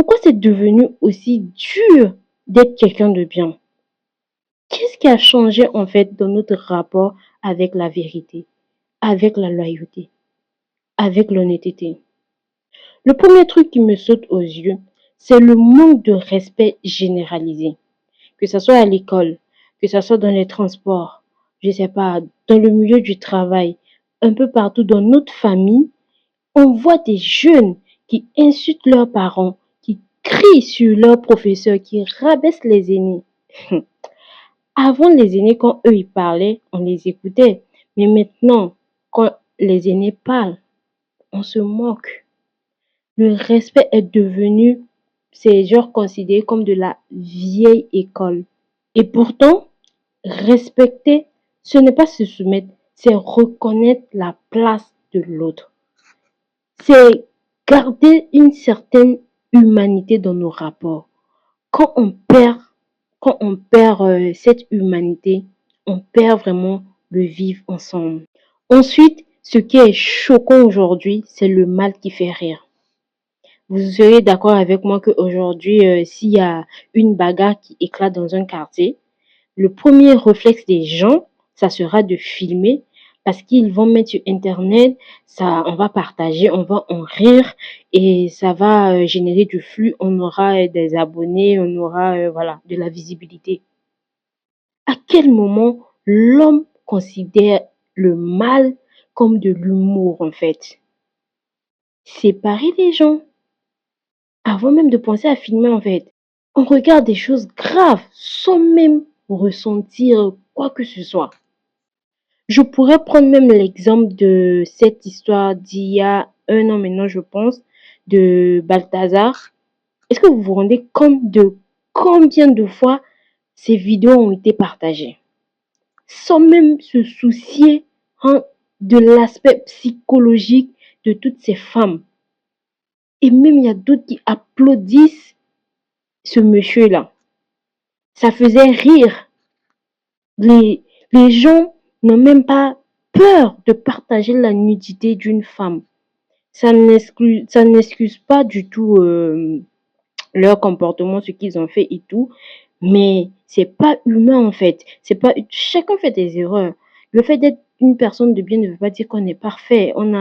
Pourquoi c'est devenu aussi dur d'être quelqu'un de bien? Qu'est-ce qui a changé en fait dans notre rapport avec la vérité, avec la loyauté, avec l'honnêteté? Le premier truc qui me saute aux yeux, c'est le manque de respect généralisé, que ce soit à l'école, que ce soit dans les transports, je sais pas, dans le milieu du travail, un peu partout dans notre famille, on voit des jeunes qui insultent leurs parents, qui crient sur leurs professeurs, qui rabaissent les aînés. Avant, les aînés, quand eux, ils parlaient, on les écoutait. Mais maintenant, quand les aînés parlent, on se moque. Le respect est devenu, c'est genre considéré comme de la vieille école. Et pourtant, respecter, ce n'est pas se soumettre, c'est reconnaître la place de l'autre. C'est garder une certaine humanité dans nos rapports. Quand on perd, quand on perd cette humanité, on perd vraiment le vivre ensemble. Ensuite, ce qui est choquant aujourd'hui, c'est le mal qui fait rire. Vous serez d'accord avec moi qu'aujourd'hui, s'il y a une bagarre qui éclate dans un quartier, le premier réflexe des gens, ça sera de filmer parce qu'ils vont mettre sur internet, ça, on va partager, on va en rire et ça va générer du flux. On aura des abonnés, on aura voilà de la visibilité. À quel moment l'homme considère le mal comme de l'humour en fait? Séparer les gens avant même de penser à filmer en fait. On regarde des choses graves sans même ressentir quoi que ce soit. Je pourrais prendre même l'exemple de cette histoire d'il y a un an maintenant, je pense, de Balthazar. Est-ce que vous vous rendez compte de combien de fois ces vidéos ont été partagées? Sans même se soucier hein, de l'aspect psychologique de toutes ces femmes. Et même il y a d'autres qui applaudissent ce monsieur-là. Ça faisait rire. Les, les gens n'ont même pas peur de partager la nudité d'une femme. Ça n'excuse pas du tout leur comportement, ce qu'ils ont fait et tout, mais c'est pas humain en fait. C'est pas chacun fait des erreurs. Le fait d'être une personne de bien ne veut pas dire qu'on est parfait. On a